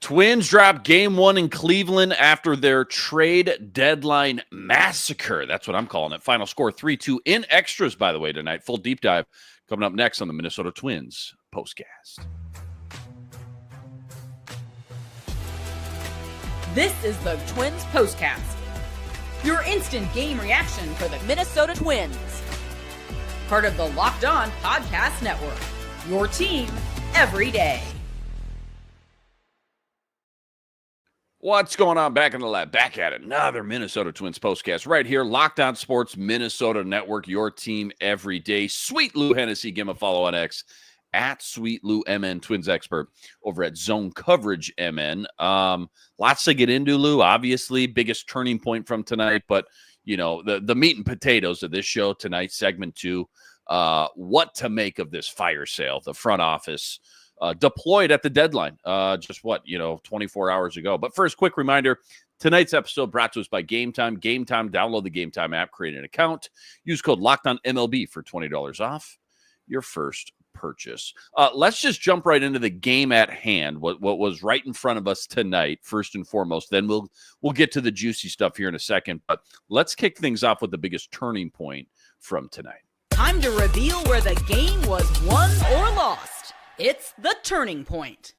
Twins drop game one in Cleveland after their trade deadline massacre. That's what I'm calling it. Final score 3-2 in extras, by the way, tonight. Full deep dive coming up next on the Minnesota Twins POSTCAST. This is the Twins POSTCAST, your instant game reaction for the Minnesota Twins. Part of the Locked On Podcast Network, your team every day. What's going on back in the lab? Back at it. Another Minnesota Twins POSTCAST right here. Locked On Sports Minnesota Network, your team every day. Sweet Lou Hennessy, give him a follow on X at Sweet Lou MN, Twins expert over at Zone Coverage MN. Lots to get into, Lou. Obviously, biggest turning point from tonight, but you know, the meat and potatoes of this show tonight, segment 2. What to make of this fire sale, the front office deployed at the deadline, just 24 hours ago. But first, quick reminder, tonight's episode brought to us by Game Time. Game Time, download the Game Time app, create an account, use code LOCKEDONMLB for $20 off your first purchase. Let's just jump right into the game at hand, what was right in front of us tonight, first and foremost. Then we'll get to the juicy stuff here in a second, but let's kick things off with the biggest turning point from tonight. Time to reveal where the game was won or lost. It's the turning point.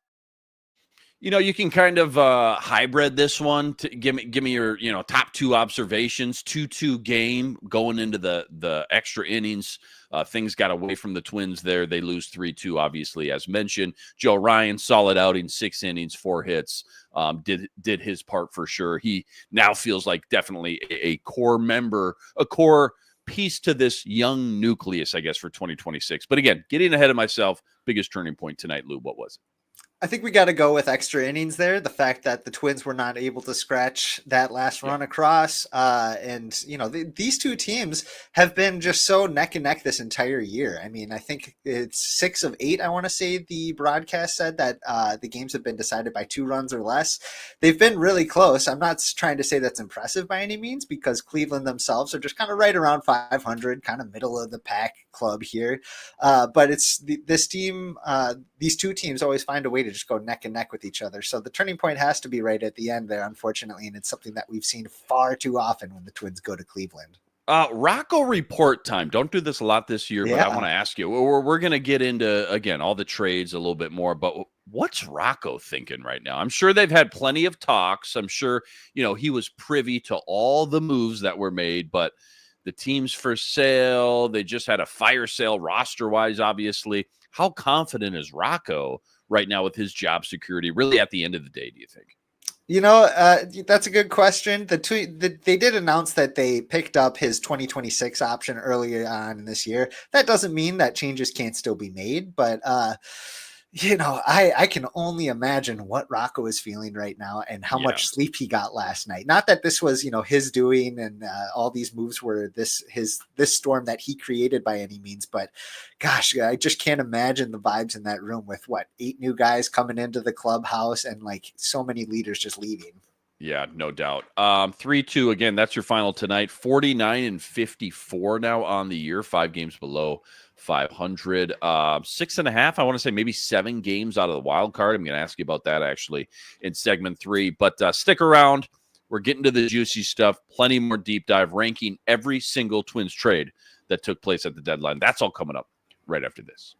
You know, you can kind of hybrid this one. To give me your top 2 observations. 2-2 game going into the extra innings. Things got away from the Twins there. They lose 3-2, obviously, as mentioned. Joe Ryan, solid outing, 6 innings, 4 hits. Did his part for sure. He now feels like definitely a core member, a core piece to this young nucleus, I guess, for 2026. But again, getting ahead of myself, biggest turning point tonight, Lou, what was it? I think we got to go with extra innings there. The fact that the Twins were not able to scratch that last run across. These two teams have been just so neck and neck this entire year. I mean, I think it's 6 of 8. I want to say the broadcast said that the games have been decided by 2 runs or less. They've been really close. I'm not trying to say that's impressive by any means, because Cleveland themselves are just kind of right around 500, kind of middle of the pack club here. But it's this team, these two teams always find a way to just go neck and neck with each other. So the turning point has to be right at the end there, unfortunately. And it's something that we've seen far too often when the Twins go to Cleveland. Rocco report time. Don't do this a lot this year, but I want to ask you, we're going to get into, again, all the trades a little bit more, but what's Rocco thinking right now? I'm sure they've had plenty of talks. I'm sure, he was privy to all the moves that were made, but the teams for sale, they just had a fire sale roster-wise, obviously. How confident is Rocco right now with his job security, really at the end of the day, do you think? That's a good question. They did announce that they picked up his 2026 option earlier on in this year. That doesn't mean that changes can't still be made, but I can only imagine what Rocco is feeling right now and how much sleep he got last night. Not that this was, his doing and all these moves were this storm that he created by any means, but gosh, I just can't imagine the vibes in that room with 8 new guys coming into the clubhouse and so many leaders just leaving. Yeah, no doubt. 3-2 again. That's your final tonight. 49-54 now on the year. 5 games below 500. 6.5. I want to say maybe 7 games out of the wild card. I'm going to ask you about that actually in segment 3. But stick around. We're getting to the juicy stuff. Plenty more deep dive, ranking every single Twins trade that took place at the deadline. That's all coming up right after this.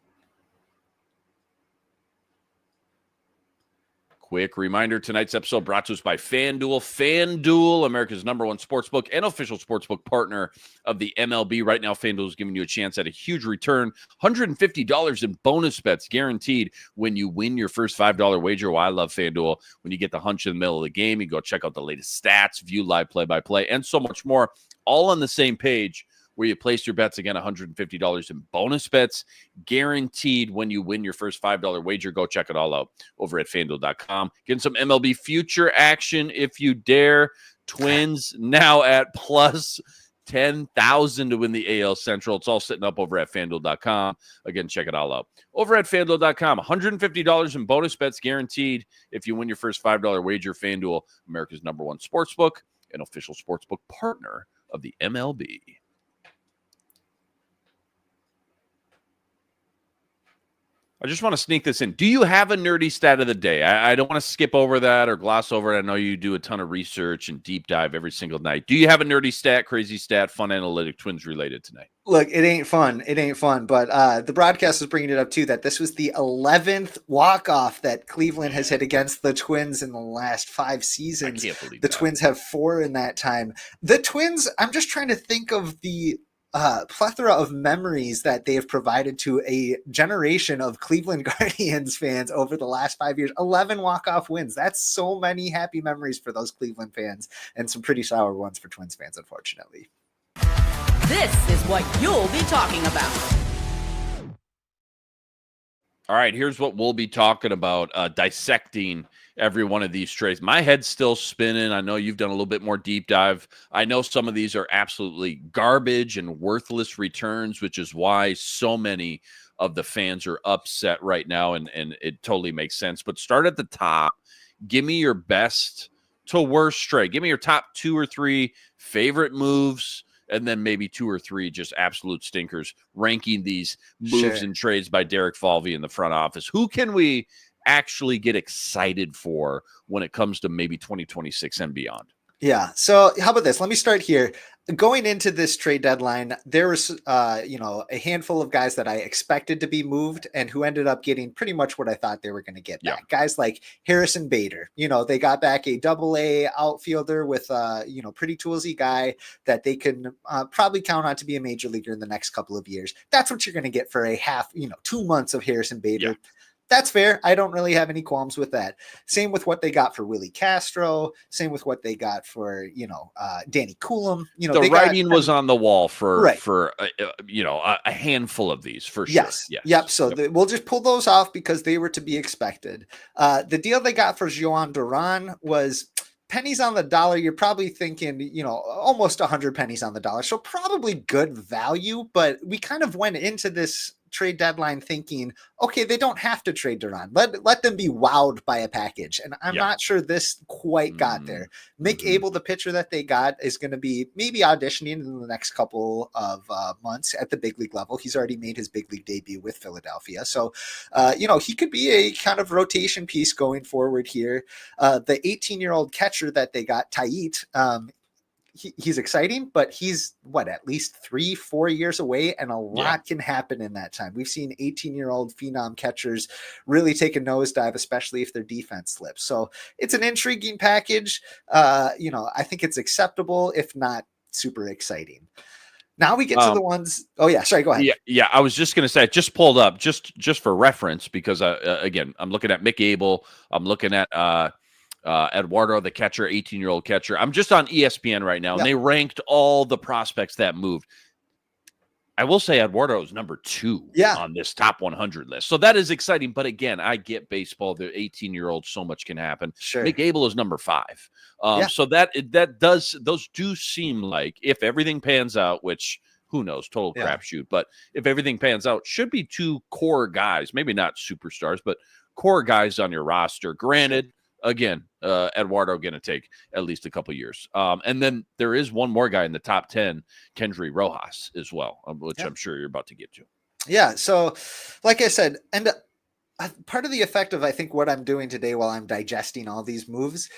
Quick reminder, tonight's episode brought to us by FanDuel. FanDuel, America's #1 sportsbook and official sportsbook partner of the MLB. Right now, FanDuel is giving you a chance at a huge return. $150 in bonus bets guaranteed when you win your first $5 wager. Well, I love FanDuel. When you get the hunch in the middle of the game, you go check out the latest stats, view live play-by-play, and so much more, all on the same page, where you place your bets. Again, $150 in bonus bets guaranteed when you win your first $5 wager. Go check it all out over at FanDuel.com. Getting some MLB future action if you dare. Twins now at plus 10,000 to win the AL Central. It's all sitting up over at FanDuel.com. Again, check it all out. Over at FanDuel.com, $150 in bonus bets guaranteed if you win your first $5 wager. FanDuel, America's #1 sportsbook and official sportsbook partner of the MLB. I just want to sneak this in. Do you have a nerdy stat of the day? I don't want to skip over that or gloss over it. I know you do a ton of research and deep dive every single night. Do you have a nerdy stat, crazy stat, fun analytic, Twins related tonight? Look, it ain't fun. It ain't fun. But the broadcast was bringing it up too, that this was the 11th walk-off that Cleveland has hit against the Twins in the last 5 seasons. I can't believe the that. Twins have 4 in that time. The Twins, I'm just trying to think of the plethora of memories that they have provided to a generation of Cleveland Guardians fans over the last 5 years. 11 walk-off wins. That's so many happy memories for those Cleveland fans, and some pretty sour ones for Twins fans, unfortunately. This is what you'll be talking about. All right, here's what we'll be talking about, dissecting every one of these trades. My head's still spinning. I know you've done a little bit more deep dive. I know some of these are absolutely garbage and worthless returns, which is why so many of the fans are upset right now, and it totally makes sense. But start at the top. Give me your best to worst trade. Give me your top 2 or 3 favorite moves, and then maybe 2 or 3 just absolute stinkers, ranking these moves and trades by Derek Falvey in the front office. Who can we actually get excited for when it comes to maybe 2026 and beyond? Yeah. So how about this? Let me start here. Going into this trade deadline, there was, a handful of guys that I expected to be moved and who ended up getting pretty much what I thought they were going to get back. Guys like Harrison Bader, they got back a AA outfielder with pretty toolsy guy that they can probably count on to be a major leaguer in the next couple of years. That's what you're going to get for a 2 months of Harrison Bader. Yeah. That's fair. I don't really have any qualms with that. Same with what they got for Willie Castro. Same with what they got for, Danny Coulomb. The writing was on the wall for a handful of these for sure. Yes. Yep. So we'll just pull those off because they were to be expected. The deal they got for Joan Duran was pennies on the dollar. You're probably thinking, almost 100 pennies on the dollar. So probably good value, but we kind of went into this trade deadline thinking, okay, they don't have to trade Duran. Let them be wowed by a package. And I'm not sure this quite got there. Mick Abel, the pitcher that they got, is going to be maybe auditioning in the next couple of months at the big league level. He's already made his big league debut with Philadelphia. So, he could be a kind of rotation piece going forward here. The 18-year-old catcher that they got, Tait, he's exciting, but he's at least 3-4 years away, and a lot can happen in that time. We've seen 18-year-old phenom catchers really take a nosedive, especially if their defense slips. So it's an intriguing package. I think it's acceptable, if not super exciting. Now we get to the ones. Oh yeah, sorry, go ahead. Yeah. I was just going to say, I just pulled up just for reference because again, I'm looking at Mick Abel. I'm looking at Eduardo, the catcher, 18-year-old catcher. I'm just on ESPN right now, and they ranked all the prospects that moved. I will say Eduardo is number 2 on this top 100 list. So that is exciting. But again, I get baseball. The 18-year-old, so much can happen. Sure. Mick Abel is number 5. So those do seem like, if everything pans out, which who knows, total crapshoot. But if everything pans out, should be 2 core guys, maybe not superstars, but core guys on your roster. Granted, again, Eduardo going to take at least a couple years. And then there is one more guy in the top 10, Kendry Rojas as well, which I'm sure you're about to get to. Yeah. So like I said, and part of the effect of, I think, what I'm doing today while I'm digesting all these moves,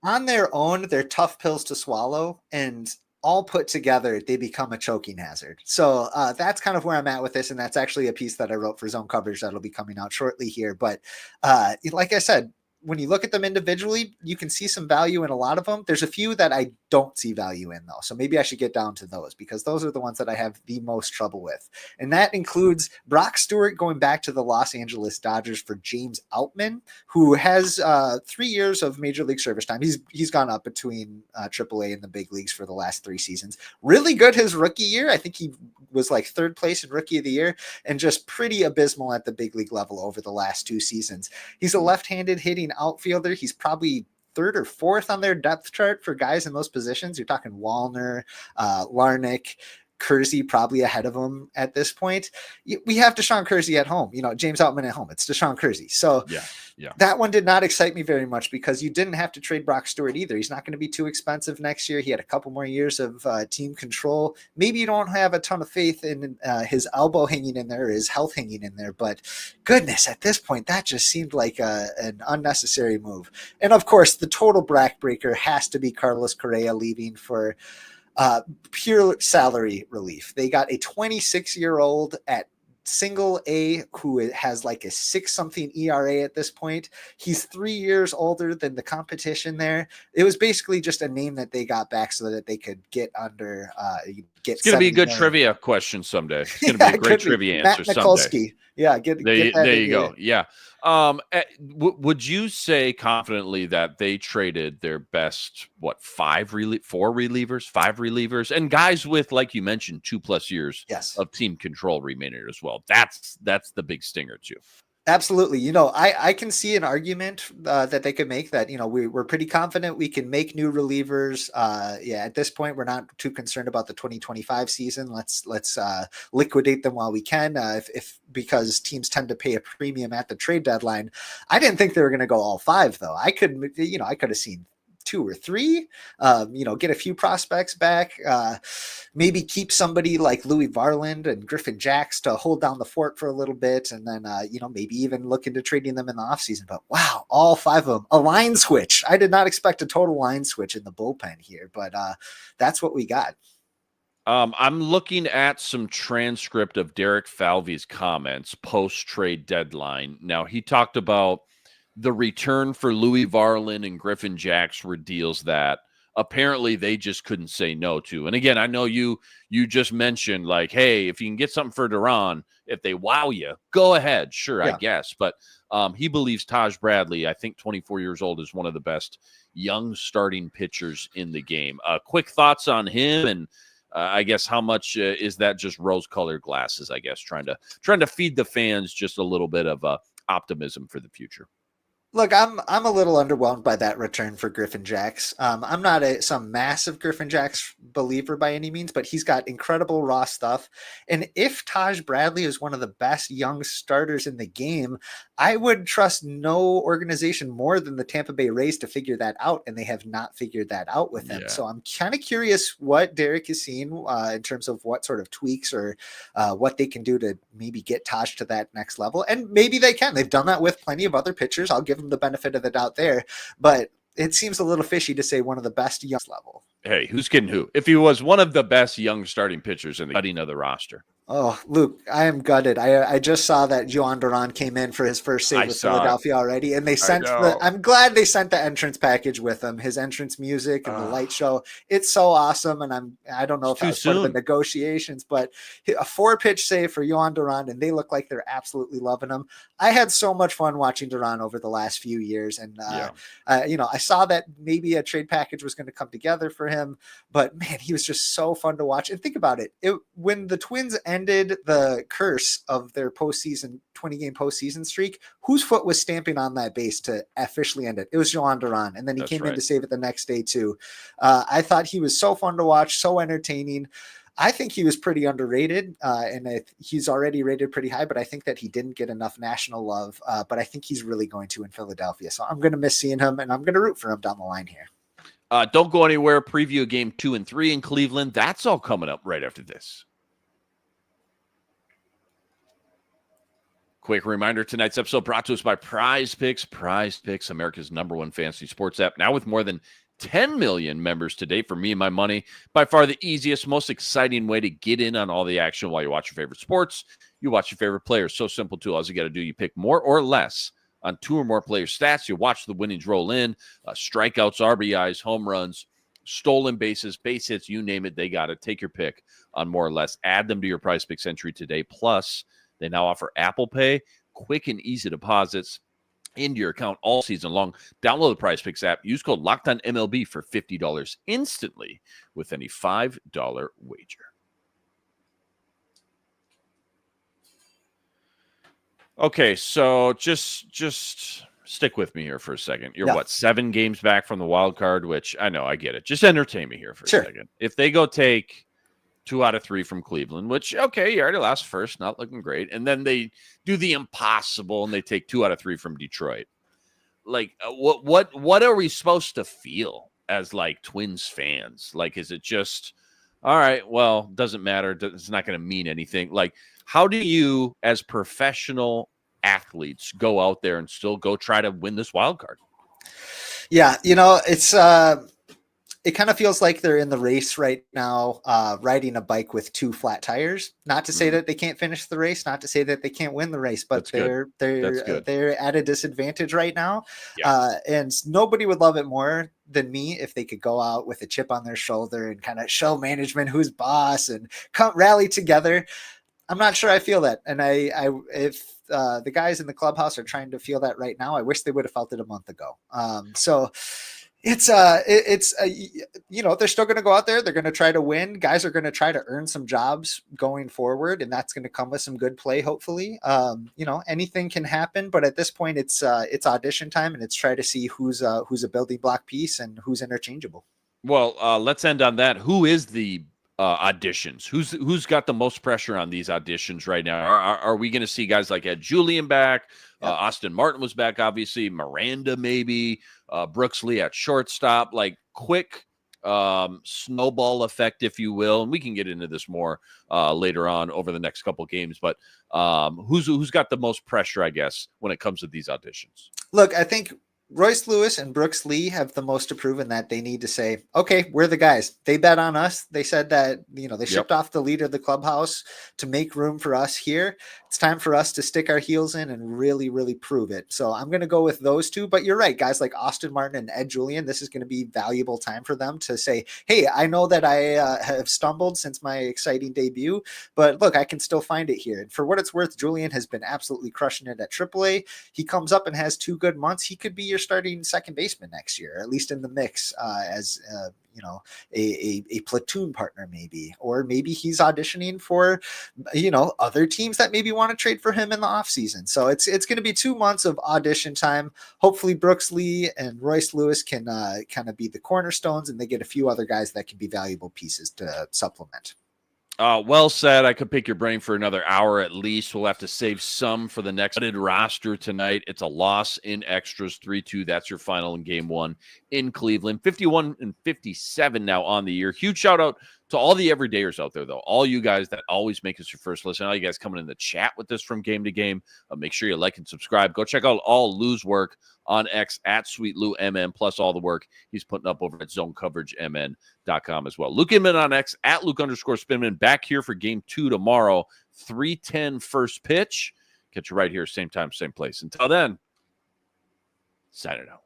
on their own, they're tough pills to swallow, and all put together, they become a choking hazard. So that's kind of where I'm at with this. And that's actually a piece that I wrote for Zone Coverage that'll be coming out shortly here. But like I said, when you look at them individually, you can see some value in a lot of them. There's a few that I don't see value in, though. So maybe I should get down to those, because those are the ones that I have the most trouble with. And that includes Brock Stewart going back to the Los Angeles Dodgers for James Outman, who has 3 years of major league service time. He's gone up between AAA and the big leagues for the last 3 seasons. Really good his rookie year. I think he was like 3rd place in rookie of the year, and just pretty abysmal at the big league level over the last 2 seasons. He's a left-handed hitting outfielder. He's probably 3rd or 4th on their depth chart for guys in those positions. You're talking Wallner, Larnick. Kersey probably ahead of him at this point. We have Deshaun Kersey at home, James Outman at home. It's Deshaun Kersey. So that one did not excite me very much because you didn't have to trade Brock Stewart either. He's not going to be too expensive next year. He had a couple more years of team control. Maybe you don't have a ton of faith in his elbow hanging in there, his health hanging in there, but goodness, at this point, that just seemed like an unnecessary move. And of course, the total backbreaker has to be Carlos Correa leaving for pure salary relief. They got a 26-year-old at single A who has like a 6-something ERA at this point. He's 3 years older than the competition there. It was basically just a name that they got back so that they could get under it's going to be a good trivia question someday. It's going to be a great trivia answer someday. Yeah, there you go. Yeah. Would you say confidently that they traded their best, 5 relievers, and guys with, like you mentioned, 2+ years of team control remaining as well? That's the big stinger too. Absolutely. I can see an argument that they could make that, we're pretty confident we can make new relievers. At this point, we're not too concerned about the 2025 season. Let's liquidate them while we can, because teams tend to pay a premium at the trade deadline. I didn't think they were going to go all 5 though. I could have seen 2 or 3, get a few prospects back, maybe keep somebody like Louis Varland and Griffin Jacks to hold down the fort for a little bit. And then, maybe even look into trading them in the offseason. But wow, all 5 of them, a line switch. I did not expect a total line switch in the bullpen here, but that's what we got. I'm looking at some transcript of Derek Falvey's comments post-trade deadline. Now, he talked about the return for Louis Varland and Griffin Jacks were deals that apparently they just couldn't say no to. And again, I know you just mentioned like, hey, if you can get something for Duran, if they wow you, go ahead. Sure, I guess. But he believes Taj Bradley, I think 24 years old, is one of the best young starting pitchers in the game. Quick thoughts on him, and I guess how much is that just rose-colored glasses, I guess, trying to feed the fans just a little bit of optimism for the future. Look, I'm a little underwhelmed by that return for Griffin Jacks. I'm not some massive Griffin Jacks believer by any means, but he's got incredible raw stuff. And if Taj Bradley is one of the best young starters in the game, I would trust no organization more than the Tampa Bay Rays to figure that out, and they have not figured that out with him. So I'm kind of curious what Derek is seeing in terms of what sort of tweaks or what they can do to maybe get Taj to that next level. And maybe they can. They've done that with plenty of other pitchers. I'll give them the benefit of the doubt there, but it seems a little fishy to say one of the best young level. Hey, who's kidding who? If he was one of the best young starting pitchers in the cutting of the roster. Oh, Luke, I am gutted. I just saw that Joan Duran came in for his first save with Philadelphia already, and they sent I'm glad they sent the entrance package with him, his entrance music and the light show. It's so awesome, and I don't know if that was part of the negotiations, but a 4-pitch save for Joan Duran, and they look like they're absolutely loving him. I had so much fun watching Duran over the last few years, and I saw that maybe a trade package was going to come together for him, but man, he was just so fun to watch. And think about it, when the Twins ended the curse of their 20-game postseason streak, whose foot was stamping on that base to officially end it? It was Joan Duran, and then he came in to save it the next day too. I thought he was so fun to watch, so entertaining. I think he was pretty underrated, and he's already rated pretty high, but I think that he didn't get enough national love, but I think he's really going to in Philadelphia. So I'm going to miss seeing him, and I'm going to root for him down the line here. Don't go anywhere. Preview game 2 and 3 in Cleveland. That's all coming up right after this. Quick reminder, tonight's episode brought to us by Prize Picks. Prize Picks, America's #1 fantasy sports app, now with more than 10 million members today. For me and my money, by far the easiest, most exciting way to get in on all the action while you watch your favorite sports. You watch your favorite players. So simple, too. All you got to do, you pick more or less on 2 or more player stats. You watch the winnings roll in, strikeouts, RBIs, home runs, stolen bases, base hits, you name it, they got it. Take your pick on more or less. Add them to your Prize Picks entry today. Plus, they now offer Apple Pay, quick and easy deposits into your account all season long. Download the Prize Picks app. Use code LOCKEDONMLB for $50 instantly with any $5 wager. Okay, so just stick with me here for a second. You're 7 games back from the wild card, which I know, I get it. Just entertain me here for a second. If they go take 2 out of 3 from Cleveland, which, okay, you already lost first, not looking great. And then they do the impossible and they take 2 out of 3 from Detroit. Like, what are we supposed to feel as like Twins fans? Like, is it just, all right, well, doesn't matter. It's not going to mean anything. Like, how do you, as professional athletes, go out there and still go try to win this wild card? Yeah, it's it kind of feels like they're in the race right now, riding a bike with 2 flat tires. Not to say that they can't finish the race, not to say that they can't win the race, but they're at a disadvantage right now. Yeah. And nobody would love it more than me if they could go out with a chip on their shoulder and kind of show management who's boss and come rally together. I'm not sure I feel that. And if the guys in the clubhouse are trying to feel that right now, I wish they would have felt it a month ago. So it's they're still going to go out there. They're going to try to win. Guys are going to try to earn some jobs going forward, and that's going to come with some good play. Hopefully, anything can happen, but at this point, it's audition time, and it's try to see who's a building block piece and who's interchangeable. Well, let's end on that. Who is the auditions? Who's got the most pressure on these auditions right now? Are we going to see guys like Ed Julian back? Yep. Austin Martin was back, obviously. Miranda, maybe. Brooks Lee at shortstop. Like, quick snowball effect, if you will. And we can get into this more later on over the next couple games. But who's got the most pressure, I guess, when it comes to these auditions? Look, I think Royce Lewis and Brooks Lee have the most to prove in that they need to say, okay, we're the guys. They bet on us. They said that, they shipped off the leader of the clubhouse to make room for us here. It's time for us to stick our heels in and really, really prove it. So I'm going to go with those two. But you're right, guys like Austin Martin and Ed Julian, this is going to be valuable time for them to say, hey, I know that I have stumbled since my exciting debut, but look, I can still find it here. And for what it's worth, Julian has been absolutely crushing it at AAA. He comes up and has 2 good months. He could be your starting second baseman next year, or at least in the mix as a platoon partner, maybe, or maybe he's auditioning for other teams that maybe want to trade for him in the offseason. So it's going to be 2 months of audition time. Hopefully Brooks Lee and Royce Lewis can kind of be the cornerstones, and they get a few other guys that can be valuable pieces to supplement. Well said. I could pick your brain for another hour at least. We'll have to save some for the next roster tonight. It's a loss in extras, 3-2. That's your final in game 1 in Cleveland. 51-57 now on the year. Huge shout out to all the everydayers out there, though. All you guys that always make us your first listen. All you guys coming in the chat with us from game to game. Make sure you like and subscribe. Go check out all Lou's work on X at Sweet Lou MN, plus all the work he's putting up over at ZoneCoverageMN.com as well. Luke Inman on X at Luke_Spinman. Back here for game 2 tomorrow, 3:10 first pitch. Catch you right here, same time, same place. Until then, sign it out.